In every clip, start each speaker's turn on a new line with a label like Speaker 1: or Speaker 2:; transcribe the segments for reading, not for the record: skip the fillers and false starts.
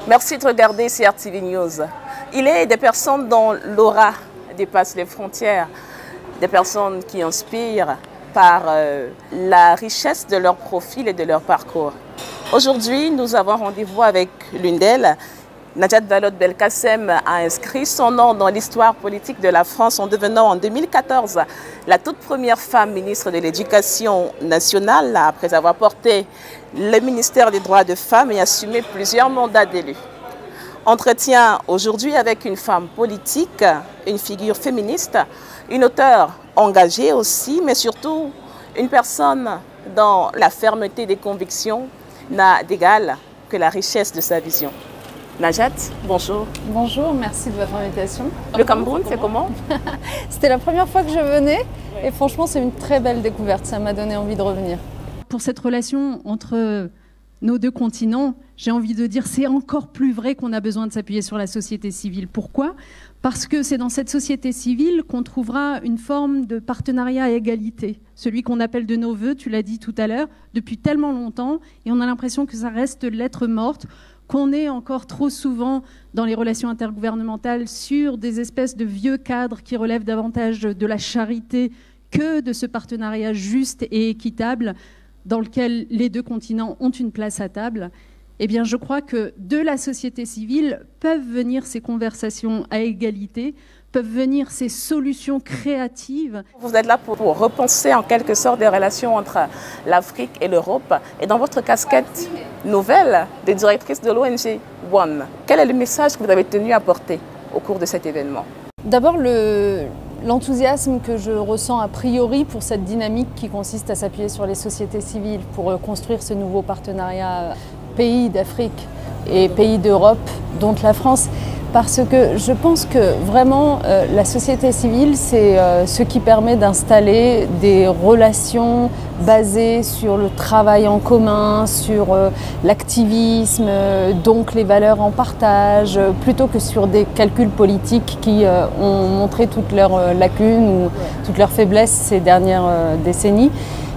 Speaker 1: Merci de regarder CRTV News. Il est des personnes dont l'aura dépasse les frontières, des personnes qui inspirent par la richesse de leur profil et de leur parcours. Aujourd'hui, nous avons rendez-vous avec l'une d'elles. Najat Vallaud-Belkacem a inscrit son nom dans l'histoire politique de la France en devenant en 2014 la toute première femme ministre de l'Éducation nationale après avoir porté le ministère des droits de femmes et assumé plusieurs mandats d'élu. Entretien aujourd'hui avec une femme politique, une figure féministe, une auteure engagée aussi, mais surtout une personne dont la fermeté des convictions n'a d'égal que la richesse de sa vision. Najat, bonjour.
Speaker 2: Bonjour, merci de votre invitation.
Speaker 1: Le Cameroun, c'est comment?
Speaker 2: C'était la première fois que je venais et franchement, c'est une très belle découverte. Ça m'a donné envie de revenir.
Speaker 3: Pour cette relation entre nos deux continents, j'ai envie de dire c'est encore plus vrai qu'on a besoin de s'appuyer sur la société civile. Pourquoi? Parce que c'est dans cette société civile qu'on trouvera une forme de partenariat à égalité. Celui qu'on appelle de nos voeux, tu l'as dit tout à l'heure, depuis tellement longtemps, et on a l'impression que ça reste lettre morte, qu'on est encore trop souvent dans les relations intergouvernementales sur des espèces de vieux cadres qui relèvent davantage de la charité que de ce partenariat juste et équitable dans lequel les deux continents ont une place à table. Eh bien, je crois que de la société civile peuvent venir ces conversations à égalité, peuvent venir ces solutions créatives.
Speaker 1: Vous êtes là pour repenser en quelque sorte des relations entre l'Afrique et l'Europe. Et dans votre casquette nouvelle de directrice de l'ONG One, quel est le message que vous avez tenu à porter au cours de cet événement?
Speaker 2: D'abord, l'enthousiasme que je ressens a priori pour cette dynamique qui consiste à s'appuyer sur les sociétés civiles pour construire ce nouveau partenariat pays d'Afrique et pays d'Europe, dont la France. Parce que je pense que vraiment la société civile, c'est ce qui permet d'installer des relations basées sur le travail en commun, sur l'activisme, donc les valeurs en partage, plutôt que sur des calculs politiques qui ont montré toutes leurs lacunes ou toutes leurs faiblesses ces dernières décennies.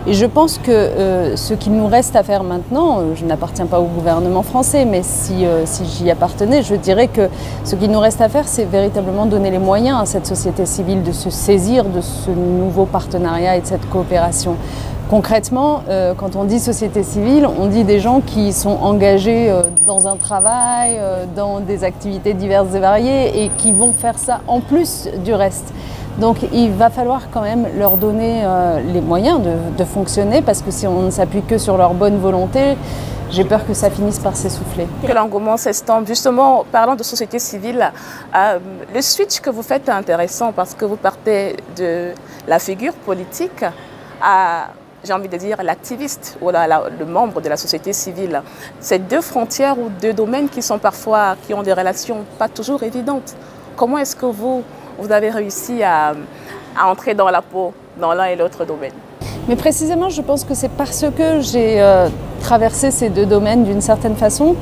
Speaker 2: Et je pense que ce qu'il nous reste à faire maintenant, je n'appartiens pas au gouvernement français, mais si j'y appartenais, je dirais que ce qu'il nous reste à faire, c'est véritablement donner les moyens à cette société civile de se saisir de ce nouveau partenariat et de cette coopération. Concrètement, quand on dit société civile, on dit des gens qui sont engagés dans un travail, dans des activités diverses et variées et qui vont faire ça en plus du reste. Donc il va falloir quand même leur donner les moyens de fonctionner parce que si on ne s'appuie que sur leur bonne volonté, j'ai peur que ça finisse par s'essouffler.
Speaker 1: Que l'engouement s'estompe. Justement, parlant de société civile, le switch que vous faites est intéressant parce que vous partez de la figure politique à, j'ai envie de dire, l'activiste ou le membre de la société civile. C'est deux frontières ou deux domaines qui ont des relations pas toujours évidentes. Comment est-ce que vous avez réussi à entrer dans la peau dans l'un et l'autre domaine?
Speaker 2: Mais précisément, je pense que c'est parce que j'ai traversé ces deux domaines d'une certaine façon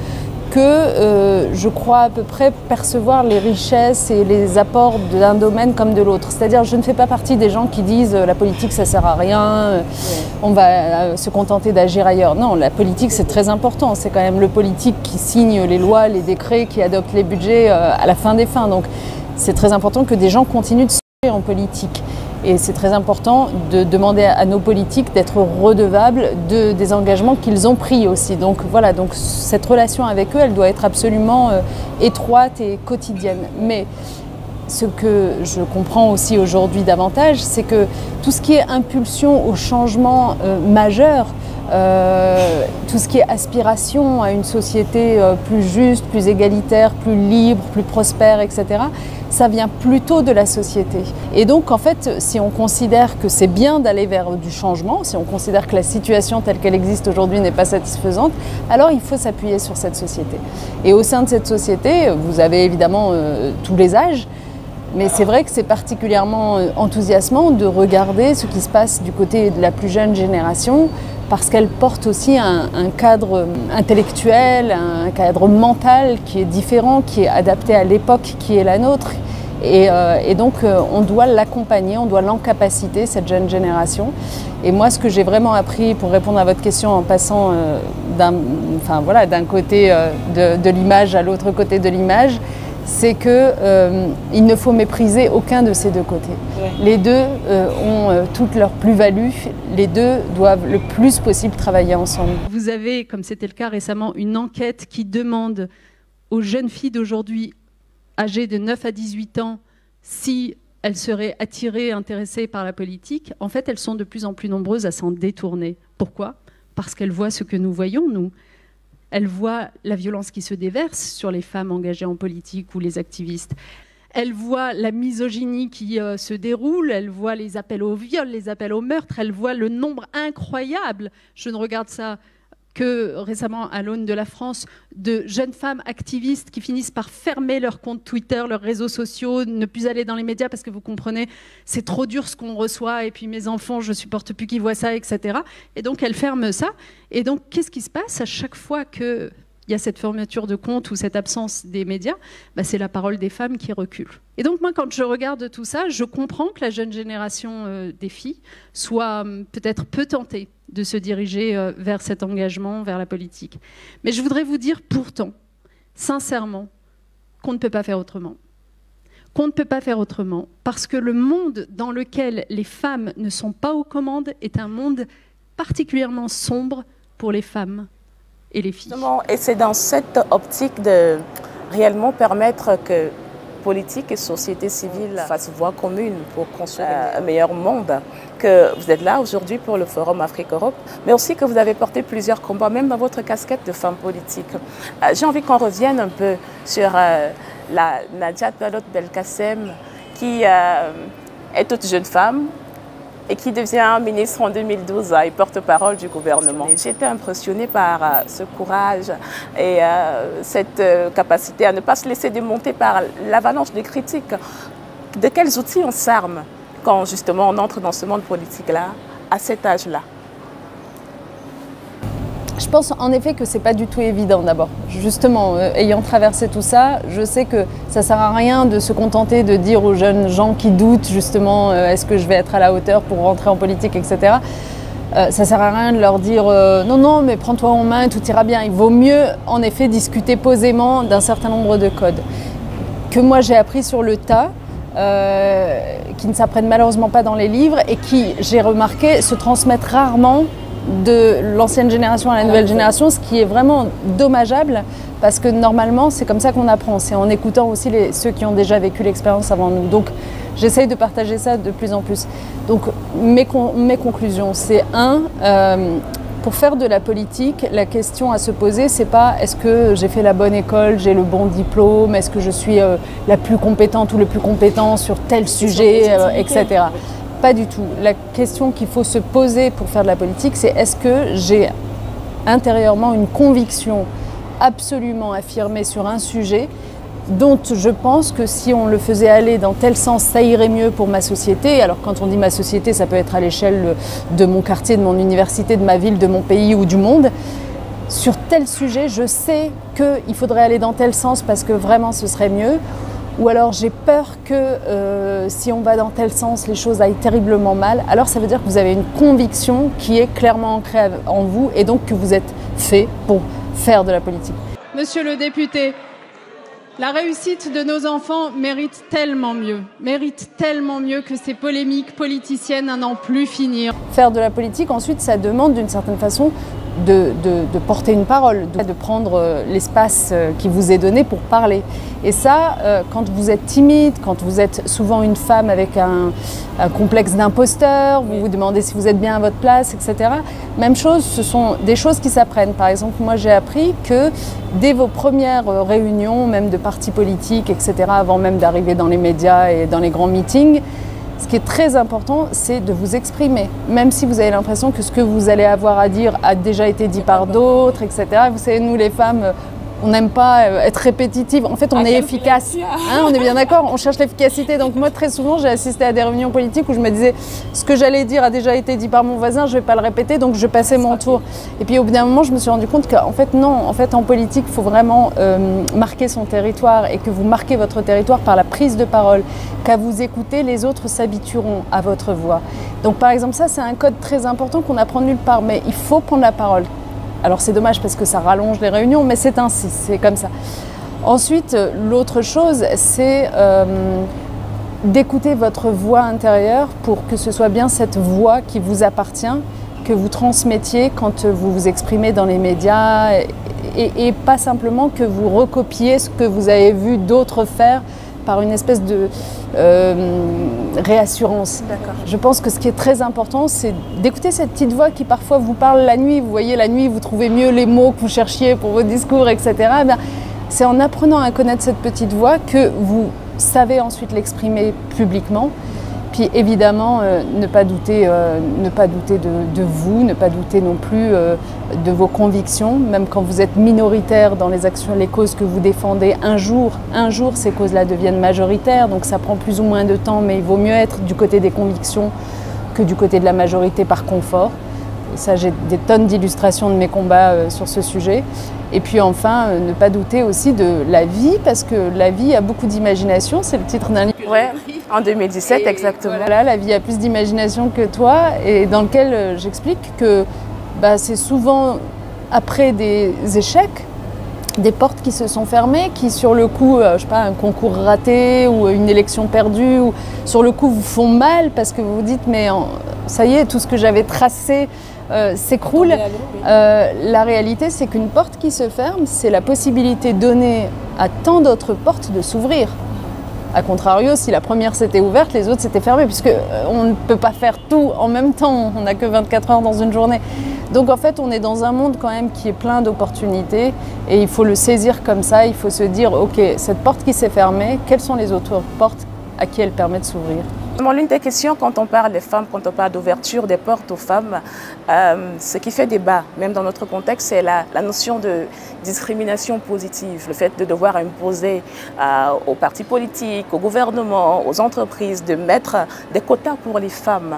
Speaker 2: que je crois à peu près percevoir les richesses et les apports d'un domaine comme de l'autre. C'est-à-dire, je ne fais pas partie des gens qui disent la politique ça sert à rien, on va se contenter d'agir ailleurs. Non, la politique c'est très important. C'est quand même le politique qui signe les lois, les décrets, qui adopte les budgets à la fin des fins. Donc, c'est très important que des gens continuent de s'engager en politique. Et c'est très important de demander à nos politiques d'être redevables des engagements qu'ils ont pris aussi. Donc voilà, donc cette relation avec eux, elle doit être absolument étroite et quotidienne. Mais ce que je comprends aussi aujourd'hui davantage, c'est que tout ce qui est impulsion au changement majeur, tout ce qui est aspiration à une société plus juste, plus égalitaire, plus libre, plus prospère, etc., ça vient plutôt de la société. Et donc, en fait, si on considère que c'est bien d'aller vers du changement, si on considère que la situation telle qu'elle existe aujourd'hui n'est pas satisfaisante, alors il faut s'appuyer sur cette société. Et au sein de cette société, vous avez évidemment tous les âges, mais c'est vrai que c'est particulièrement enthousiasmant de regarder ce qui se passe du côté de la plus jeune génération, parce qu'elle porte aussi un cadre intellectuel, un cadre mental qui est différent, qui est adapté à l'époque qui est la nôtre. Et donc, on doit l'accompagner, on doit l'encapaciter, cette jeune génération. Et moi, ce que j'ai vraiment appris, pour répondre à votre question en passant d'un côté de l'image à l'autre côté de l'image, c'est qu'il ne faut mépriser aucun de ces deux côtés. Ouais. Les deux ont toute leur plus-value, les deux doivent le plus possible travailler ensemble.
Speaker 3: Vous avez, comme c'était le cas récemment, une enquête qui demande aux jeunes filles d'aujourd'hui, âgées de 9 à 18 ans, si elles seraient attirées, intéressées par la politique. En fait, elles sont de plus en plus nombreuses à s'en détourner. Pourquoi ? Parce qu'elles voient ce que nous voyons, nous. Elles voient la violence qui se déverse sur les femmes engagées en politique ou les activistes. Elles voient la misogynie qui se déroule, elles voient les appels au viol, les appels au meurtre, elles voient le nombre incroyable, je ne regarde ça que récemment à l'aune de la France, de jeunes femmes activistes qui finissent par fermer leur compte Twitter, leurs réseaux sociaux, ne plus aller dans les médias parce que vous comprenez, c'est trop dur ce qu'on reçoit et puis mes enfants, je supporte plus qu'ils voient ça, etc. Et donc elles ferment ça. Et donc qu'est-ce qui se passe à chaque fois qu'il y a cette fermeture de compte ou cette absence des médias, c'est la parole des femmes qui recule. Et donc moi, quand je regarde tout ça, je comprends que la jeune génération des filles soit peut-être peu tentée de se diriger vers cet engagement, vers la politique. Mais je voudrais vous dire pourtant, sincèrement, qu'on ne peut pas faire autrement. Qu'on ne peut pas faire autrement, parce que le monde dans lequel les femmes ne sont pas aux commandes est un monde particulièrement sombre pour les femmes et les filles.
Speaker 1: Et c'est dans cette optique de réellement permettre que politique et société civile fassent voix commune pour construire un meilleur monde, que vous êtes là aujourd'hui pour le Forum Afrique-Europe, mais aussi que vous avez porté plusieurs combats, même dans votre casquette de femme politique. J'ai envie qu'on revienne un peu sur la Nadia Talot Belkacem, qui est toute jeune femme et qui devient ministre en 2012 et porte-parole du gouvernement. J'étais impressionnée par ce courage et cette capacité à ne pas se laisser démonter par l'avalanche des critiques. De quels outils on s'arme quand justement on entre dans ce monde politique-là, à cet âge-là?
Speaker 2: Je pense en effet que c'est pas du tout évident d'abord. Justement, ayant traversé tout ça, je sais que ça sert à rien de se contenter de dire aux jeunes gens qui doutent justement est-ce que je vais être à la hauteur pour rentrer en politique, etc. Ça sert à rien de leur dire non, mais prends-toi en main, tout ira bien. Il vaut mieux en effet discuter posément d'un certain nombre de codes que moi j'ai appris sur le tas, qui ne s'apprennent malheureusement pas dans les livres et qui, j'ai remarqué, se transmettent rarement de l'ancienne génération à la nouvelle génération, ce qui est vraiment dommageable parce que normalement c'est comme ça qu'on apprend, c'est en écoutant aussi ceux qui ont déjà vécu l'expérience avant nous. Donc j'essaye de partager ça de plus en plus. Donc mes conclusions, c'est pour faire de la politique, la question à se poser, c'est pas est-ce que j'ai fait la bonne école, j'ai le bon diplôme, est-ce que je suis la plus compétente ou le plus compétent sur tel sujet, etc. Pas du tout. La question qu'il faut se poser pour faire de la politique, c'est est-ce que j'ai intérieurement une conviction absolument affirmée sur un sujet dont je pense que si on le faisait aller dans tel sens, ça irait mieux pour ma société. Alors quand on dit ma société, ça peut être à l'échelle de mon quartier, de mon université, de ma ville, de mon pays ou du monde. Sur tel sujet, je sais qu'il faudrait aller dans tel sens parce que vraiment ce serait mieux. Ou alors j'ai peur que si on va dans tel sens, les choses aillent terriblement mal. Alors ça veut dire que vous avez une conviction qui est clairement ancrée en vous et donc que vous êtes fait pour faire de la politique.
Speaker 3: Monsieur le député, la réussite de nos enfants mérite tellement mieux que ces polémiques politiciennes à n'en plus finir.
Speaker 2: Faire de la politique, ensuite, ça demande d'une certaine façon de porter une parole, de prendre l'espace qui vous est donné pour parler. Et ça, quand vous êtes timide, quand vous êtes souvent une femme avec un complexe d'imposteur, vous vous demandez si vous êtes bien à votre place, etc. Même chose, ce sont des choses qui s'apprennent. Par exemple, moi j'ai appris que dès vos premières réunions, même de partis politiques, etc., avant même d'arriver dans les médias et dans les grands meetings, ce qui est très important, c'est de vous exprimer, même si vous avez l'impression que ce que vous allez avoir à dire a déjà été dit par d'autres, etc. Vous savez, nous les femmes, On n'aime pas être répétitive. En fait, on est efficace. Hein, on est bien d'accord, on cherche l'efficacité. Donc moi, très souvent, j'ai assisté à des réunions politiques où je me disais, ce que j'allais dire a déjà été dit par mon voisin, je ne vais pas le répéter, donc je passais mon tour. Et puis au bout d'un moment, je me suis rendu compte qu'en fait, non. En fait, en politique, il faut vraiment marquer son territoire et que vous marquez votre territoire par la prise de parole. Qu'à vous écouter, les autres s'habitueront à votre voix. Donc par exemple, ça, c'est un code très important qu'on apprend nulle part. Mais il faut prendre la parole. Alors c'est dommage parce que ça rallonge les réunions, mais c'est ainsi, c'est comme ça. Ensuite, l'autre chose, c'est d'écouter votre voix intérieure pour que ce soit bien cette voix qui vous appartient, que vous transmettiez quand vous vous exprimez dans les médias et pas simplement que vous recopiez ce que vous avez vu d'autres faire par une espèce de réassurance. Je pense que ce qui est très important, c'est d'écouter cette petite voix qui parfois vous parle la nuit. Vous voyez, la nuit, vous trouvez mieux les mots que vous cherchiez pour vos discours, etc. Eh bien, c'est en apprenant à connaître cette petite voix que vous savez ensuite l'exprimer publiquement. Puis évidemment, ne pas douter de vous, ne pas douter non plus de vos convictions, même quand vous êtes minoritaire dans les actions, les causes que vous défendez. Un jour, ces causes-là deviennent majoritaires, donc ça prend plus ou moins de temps, mais il vaut mieux être du côté des convictions que du côté de la majorité par confort. Et ça, j'ai des tonnes d'illustrations de mes combats sur ce sujet. Et puis enfin, ne pas douter aussi de la vie, parce que la vie a beaucoup d'imagination, c'est le titre d'un livre.
Speaker 1: Ouais, en 2017, exactement.
Speaker 2: Voilà, la vie a plus d'imagination que toi, et dans lequel j'explique que c'est souvent après des échecs, des portes qui se sont fermées, qui sur le coup, je sais pas, un concours raté ou une élection perdue, ou sur le coup vous font mal parce que vous vous dites mais ça y est, tout ce que j'avais tracé s'écroule. La réalité, c'est qu'une porte qui se ferme, c'est la possibilité donnée à tant d'autres portes de s'ouvrir. A contrario, si la première s'était ouverte, les autres s'étaient fermées, puisque on ne peut pas faire tout en même temps, on n'a que 24 heures dans une journée. Donc en fait, on est dans un monde quand même qui est plein d'opportunités, et il faut le saisir comme ça, il faut se dire, ok, cette porte qui s'est fermée, quelles sont les autres portes à qui elle permet de s'ouvrir?
Speaker 1: L'une des questions quand on parle des femmes, quand on parle d'ouverture des portes aux femmes, ce qui fait débat, même dans notre contexte, c'est la notion de discrimination positive, le fait de devoir imposer aux partis politiques, au gouvernement, aux entreprises de mettre des quotas pour les femmes.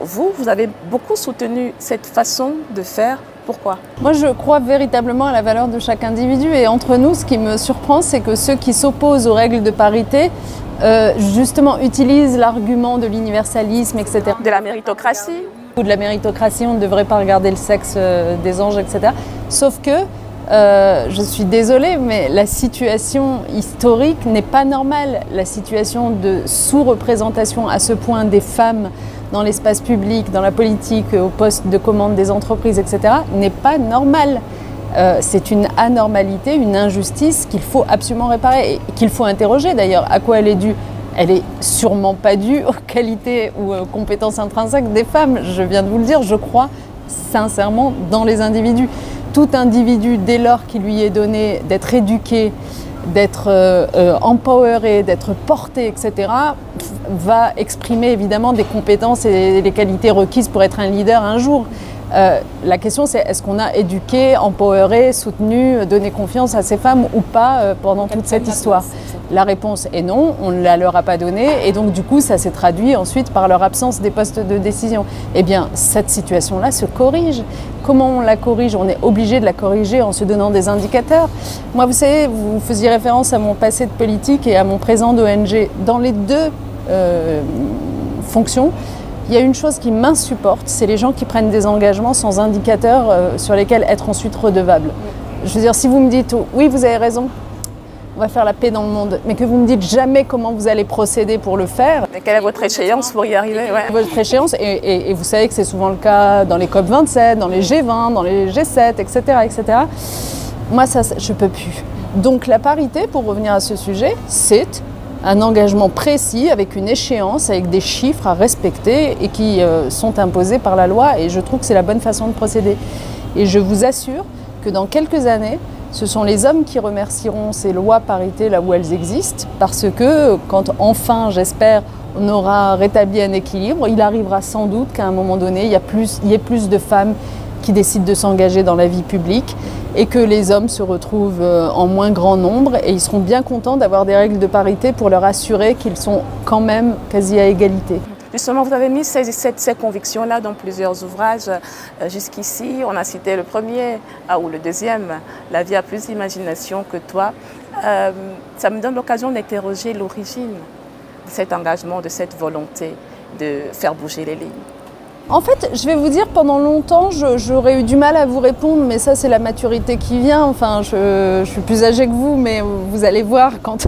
Speaker 1: Vous avez beaucoup soutenu cette façon de faire. Pourquoi?
Speaker 2: Moi, je crois véritablement à la valeur de chaque individu, et entre nous, ce qui me surprend, c'est que ceux qui s'opposent aux règles de parité justement utilisent l'argument de l'universalisme, etc.
Speaker 1: De la méritocratie.
Speaker 2: Ou de la méritocratie, on ne devrait pas regarder le sexe des anges, etc. Sauf que, je suis désolée, mais la situation historique n'est pas normale. La situation de sous-représentation à ce point des femmes dans l'espace public, dans la politique, au poste de commande des entreprises, etc., n'est pas normale. C'est une anormalité, une injustice qu'il faut absolument réparer et qu'il faut interroger d'ailleurs. À quoi elle est due? Elle est sûrement pas due aux qualités ou aux compétences intrinsèques des femmes. Je viens de vous le dire, je crois sincèrement dans les individus. Tout individu, dès lors qu'il lui est donné d'être éduqué, d'être empoweré, d'être porté, etc., va exprimer évidemment des compétences et des qualités requises pour être un leader un jour. La question, c'est est-ce qu'on a éduqué, empoweré, soutenu, donné confiance à ces femmes ou pas pendant toute cette histoire? La réponse est non, on ne la leur a pas donnée, et donc du coup ça s'est traduit ensuite par leur absence des postes de décision. Eh bien cette situation-là se corrige. Comment on la corrige? On est obligé de la corriger en se donnant des indicateurs. Moi, vous savez, vous faisiez référence à mon passé de politique et à mon présent d'ONG. Dans les deux fonctions, il y a une chose qui m'insupporte, c'est les gens qui prennent des engagements sans indicateurs sur lesquels être ensuite redevable. Je veux dire, si vous me dites « oui, vous avez raison, on va faire la paix dans le monde », mais que vous ne me dites jamais comment vous allez procéder pour le faire.
Speaker 1: Mais quelle est votre échéance pour y arriver?
Speaker 2: Votre échéance, et vous savez que c'est souvent le cas dans les COP27, dans les G20, dans les G7, etc. etc. Moi, ça, je ne peux plus. Donc la parité, pour revenir à ce sujet, c'est un engagement précis, avec une échéance, avec des chiffres à respecter et qui sont imposés par la loi, et je trouve que c'est la bonne façon de procéder. Et je vous assure que dans quelques années, ce sont les hommes qui remercieront ces lois parité là où elles existent, parce que quand enfin, j'espère, on aura rétabli un équilibre, il arrivera sans doute qu'à un moment donné, il y ait plus de femmes qui décident de s'engager dans la vie publique et que les hommes se retrouvent en moins grand nombre et ils seront bien contents d'avoir des règles de parité pour leur assurer qu'ils sont quand même quasi à égalité.
Speaker 1: Justement, vous avez mis ces convictions-là dans plusieurs ouvrages. Jusqu'ici, on a cité le premier ou le deuxième, La vie a plus d'imagination que toi. Ça me donne l'occasion d'interroger l'origine de cet engagement, de cette volonté de faire bouger les lignes.
Speaker 2: En fait, je vais vous dire, pendant longtemps, j'aurais eu du mal à vous répondre, mais ça, c'est la maturité qui vient. Enfin, je suis plus âgée que vous, mais vous allez voir, quand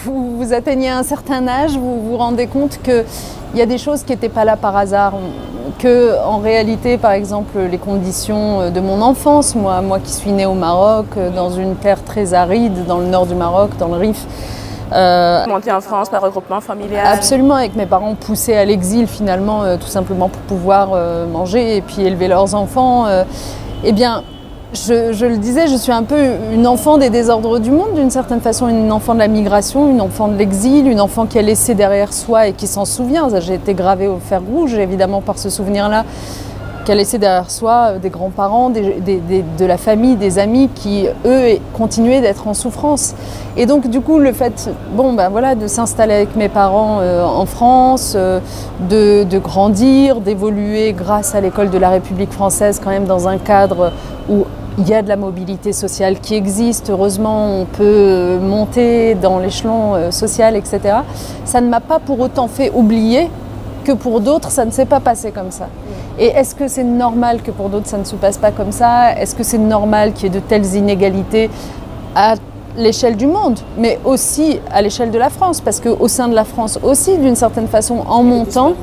Speaker 2: vous atteignez un certain âge, vous vous rendez compte qu'il y a des choses qui n'étaient pas là par hasard. Que, en réalité, par exemple, les conditions de mon enfance, moi qui suis née au Maroc, dans une terre très aride, dans le nord du Maroc, dans le Rif,
Speaker 1: monté en France par regroupement familial.
Speaker 2: Absolument, avec mes parents poussés à l'exil finalement, tout simplement pour pouvoir manger et puis élever leurs enfants. Eh bien, je le disais, je suis un peu une enfant des désordres du monde, d'une certaine façon, une enfant de la migration, une enfant de l'exil, une enfant qui a laissé derrière soi et qui s'en souvient. J'ai été gravée au fer rouge, évidemment, par ce souvenir-là, qui a laissé derrière soi des grands-parents, de la famille, des amis qui, eux, continuaient d'être en souffrance. Et donc, du coup, le fait de s'installer avec mes parents en France, de grandir, d'évoluer grâce à l'école de la République française, quand même dans un cadre où il y a de la mobilité sociale qui existe. Heureusement, on peut monter dans l'échelon social, etc. Ça ne m'a pas pour autant fait oublier que pour d'autres, ça ne s'est pas passé comme ça. Et est-ce que c'est normal que pour d'autres, ça ne se passe pas comme ça? Est-ce que c'est normal qu'il y ait de telles inégalités à l'échelle du monde, mais aussi à l'échelle de la France? Parce qu'au sein de la France aussi, d'une certaine façon, en montant,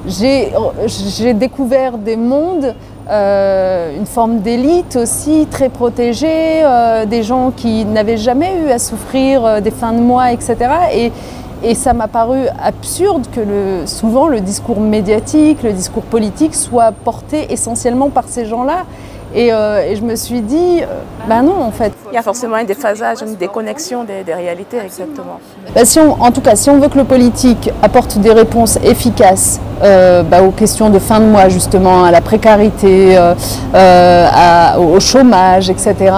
Speaker 2: j'ai découvert des mondes, une forme d'élite aussi, très protégée, des gens qui n'avaient jamais eu à souffrir des fins de mois, etc. Et ça m'a paru absurde que souvent le discours médiatique, le discours politique soit porté essentiellement par ces gens-là. Et je me suis dit, non en fait.
Speaker 1: Il y a forcément un déphasage, une déconnexion des réalités, exactement.
Speaker 2: En tout cas, si on veut que le politique apporte des réponses efficaces aux questions de fin de mois, justement, à la précarité, au chômage, etc.,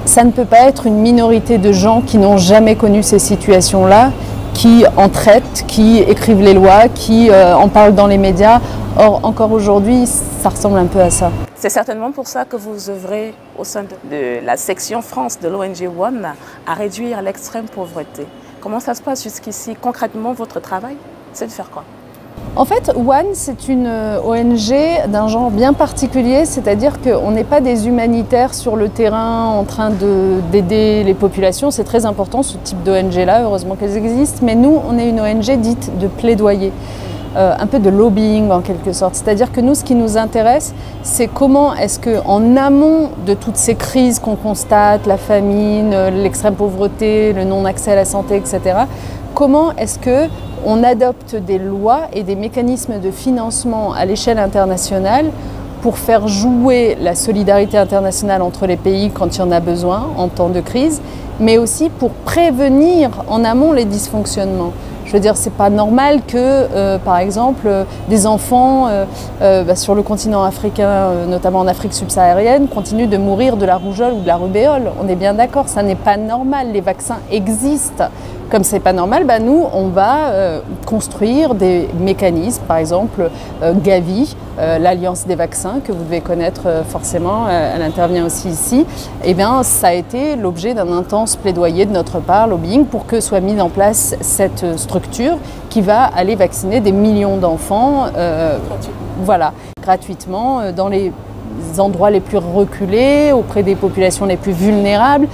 Speaker 2: ça ne peut pas être une minorité de gens qui n'ont jamais connu ces situations-là, qui en traitent, qui écrivent les lois, qui en parlent dans les médias. Or, encore aujourd'hui, ça ressemble un peu à ça.
Speaker 1: C'est certainement pour ça que vous œuvrez au sein de la section France de l'ONG One à réduire l'extrême pauvreté. Comment ça se passe jusqu'ici? Concrètement, votre travail, c'est de faire quoi?
Speaker 2: En fait, One, c'est une ONG d'un genre bien particulier, c'est-à-dire qu'on n'est pas des humanitaires sur le terrain en train d'aider les populations. C'est très important, ce type d'ONG-là, heureusement qu'elles existent. Mais nous, on est une ONG dite de plaidoyer, un peu de lobbying en quelque sorte. C'est-à-dire que nous, ce qui nous intéresse, c'est comment est-ce qu'en amont de toutes ces crises qu'on constate, la famine, l'extrême pauvreté, le non-accès à la santé, etc., comment est-ce qu'on adopte des lois et des mécanismes de financement à l'échelle internationale pour faire jouer la solidarité internationale entre les pays quand il y en a besoin en temps de crise, mais aussi pour prévenir en amont les dysfonctionnements. Je veux dire, c'est pas normal que, par exemple, des enfants sur le continent africain, notamment en Afrique subsaharienne, continuent de mourir de la rougeole ou de la rubéole. On est bien d'accord, ça n'est pas normal. Les vaccins existent. Comme c'est pas normal, nous, on va construire des mécanismes, par exemple Gavi, l'Alliance des vaccins, que vous devez connaître forcément, elle intervient aussi ici. Eh bien, ça a été l'objet d'un intense plaidoyer de notre part, lobbying, pour que soit mise en place cette structure qui va aller vacciner des millions d'enfants, gratuitement, dans les endroits les plus reculés, auprès des populations les plus vulnérables.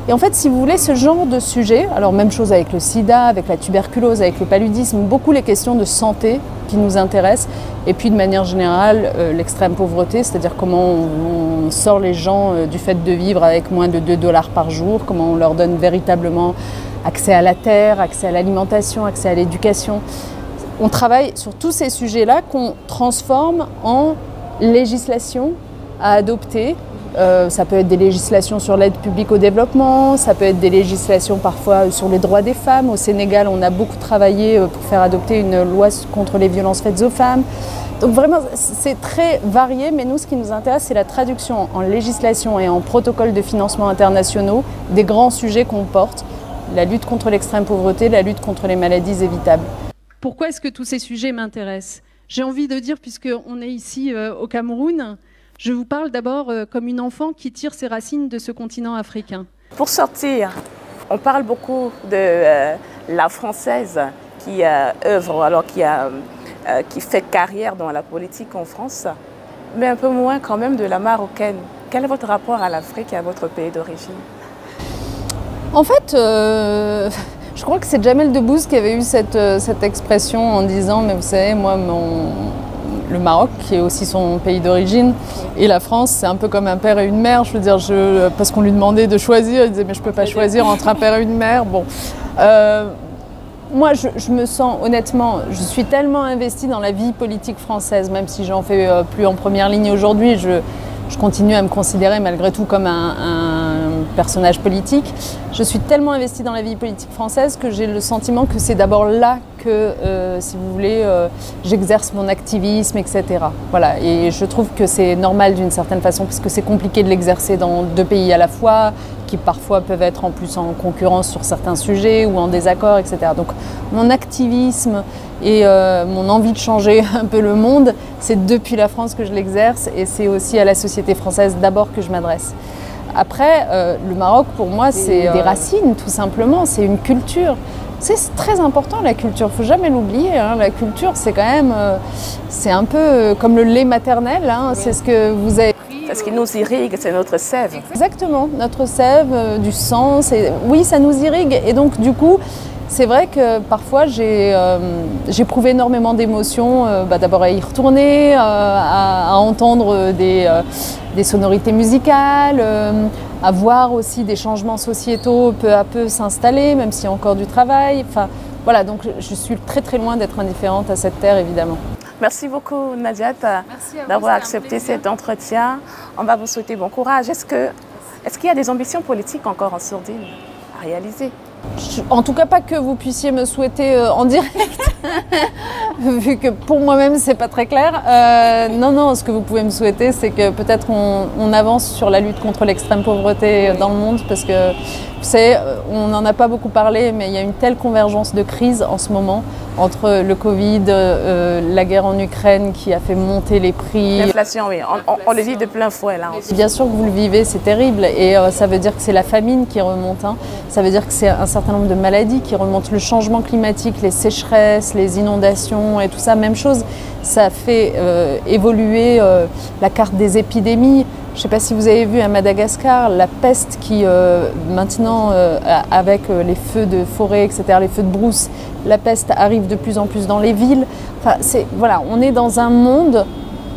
Speaker 2: Et en fait, si vous voulez, ce genre de sujet, alors même chose avec le sida, avec la tuberculose, avec le paludisme, beaucoup les questions de santé qui nous intéressent, et puis de manière générale, l'extrême pauvreté, c'est-à-dire comment on sort les gens du fait de vivre avec moins de 2 $ par jour, comment on leur donne véritablement accès à la terre, accès à l'alimentation, accès à l'éducation. On travaille sur tous ces sujets-là qu'on transforme en législation à adopter Ça peut être des législations sur l'aide publique au développement, ça peut être des législations parfois sur les droits des femmes. Au Sénégal, on a beaucoup travaillé pour faire adopter une loi contre les violences faites aux femmes. Donc vraiment, c'est très varié, mais nous, ce qui nous intéresse, c'est la traduction en législation et en protocole de financement internationaux des grands sujets qu'on porte. La lutte contre l'extrême pauvreté, la lutte contre les maladies évitables.
Speaker 3: Pourquoi est-ce que tous ces sujets m'intéressent? J'ai envie de dire, puisqu'on est ici au Cameroun, je vous parle d'abord comme une enfant qui tire ses racines de ce continent africain.
Speaker 1: Pour sortir, on parle beaucoup de la Française qui œuvre, alors qui fait carrière dans la politique en France, mais un peu moins quand même de la Marocaine. Quel est votre rapport à l'Afrique et à votre pays d'origine?
Speaker 2: En fait, je crois que c'est Jamel Debbouze qui avait eu cette expression en disant « mais vous savez, moi, le Maroc, qui est aussi son pays d'origine, et la France, c'est un peu comme un père et une mère. » Je veux dire, parce qu'on lui demandait de choisir, il disait « mais je ne peux pas choisir entre un père et une mère. » Bon. Moi, je me sens, honnêtement, je suis tellement investie dans la vie politique française, même si j'en fais plus en première ligne aujourd'hui, je continue à me considérer malgré tout comme un personnage politique. Je suis tellement investie dans la vie politique française que j'ai le sentiment que c'est d'abord là que, si vous voulez, j'exerce mon activisme, etc. Voilà. Et je trouve que c'est normal d'une certaine façon, parce que c'est compliqué de l'exercer dans deux pays à la fois, qui parfois peuvent être en plus en concurrence sur certains sujets ou en désaccord, etc. Donc mon activisme et mon envie de changer un peu le monde, c'est depuis la France que je l'exerce et c'est aussi à la société française d'abord que je m'adresse. Après, le Maroc, pour moi, c'est des racines, tout simplement, c'est une culture. C'est très important, la culture, il ne faut jamais l'oublier. Hein. La culture, c'est quand même, c'est un peu comme le lait maternel, hein. C'est ce que vous avez...
Speaker 1: C'est ce qui nous irrigue, c'est notre sève.
Speaker 2: Exactement, notre sève, du sang, oui, ça nous irrigue. Et donc, du coup, c'est vrai que parfois, j'ai éprouvé énormément d'émotions, d'abord à y retourner, à entendre des sonorités musicales, à voir aussi des changements sociétaux peu à peu s'installer, même s'il y a encore du travail. Enfin, voilà, donc je suis très très loin d'être indifférente à cette terre, évidemment.
Speaker 1: Merci beaucoup, Nadiat, d'avoir accepté cet entretien. On va vous souhaiter bon courage. Est-ce qu'il y a des ambitions politiques encore en sourdine à réaliser?
Speaker 2: En tout cas, pas que vous puissiez me souhaiter en direct, vu que pour moi-même, c'est pas très clair. Non, ce que vous pouvez me souhaiter, c'est que peut-être on avance sur la lutte contre l'extrême pauvreté dans le monde, parce que, vous savez, on n'en a pas beaucoup parlé, mais il y a une telle convergence de crises en ce moment, entre le Covid, la guerre en Ukraine qui a fait monter les prix.
Speaker 1: L'inflation, oui, on le vit de plein fouet là.
Speaker 2: Bien sûr que vous le vivez, c'est terrible, et ça veut dire que c'est la famine qui remonte, hein. Ça veut dire que c'est un certain nombre de maladies qui remontent, le changement climatique, les sécheresses, les inondations et tout ça, même chose. Ça fait évoluer la carte des épidémies. Je ne sais pas si vous avez vu à Madagascar, la peste qui maintenant, avec les feux de forêt, etc., les feux de brousse, la peste arrive de plus en plus dans les villes. Enfin, voilà, on est dans un monde,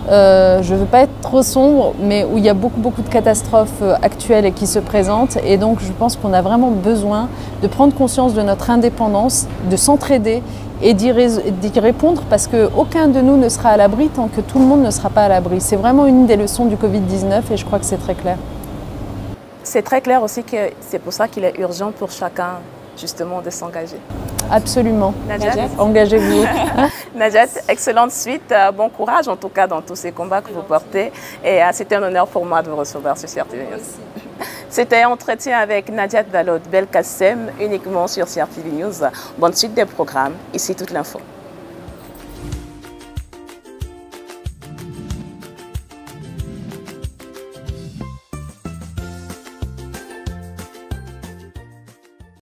Speaker 2: je ne veux pas être trop sombre, mais où il y a beaucoup de catastrophes actuelles et qui se présentent. Et donc je pense qu'on a vraiment besoin de prendre conscience de notre indépendance, de s'entraider et d'y répondre, parce qu'aucun de nous ne sera à l'abri tant que tout le monde ne sera pas à l'abri. C'est vraiment une des leçons du Covid-19 et je crois que c'est très clair.
Speaker 1: C'est très clair aussi que c'est pour ça qu'il est urgent pour chacun justement de s'engager.
Speaker 2: Absolument.
Speaker 1: Nadiat,
Speaker 2: engagez-vous.
Speaker 1: Nadiat, excellente suite, bon courage en tout cas dans tous ces combats que vous portez et c'était un honneur pour moi de vous recevoir sur CRTV News. C'était un entretien avec Nadiat Dalot Belkacem uniquement sur CRTV News. Bonne suite des programmes, ici toute l'info.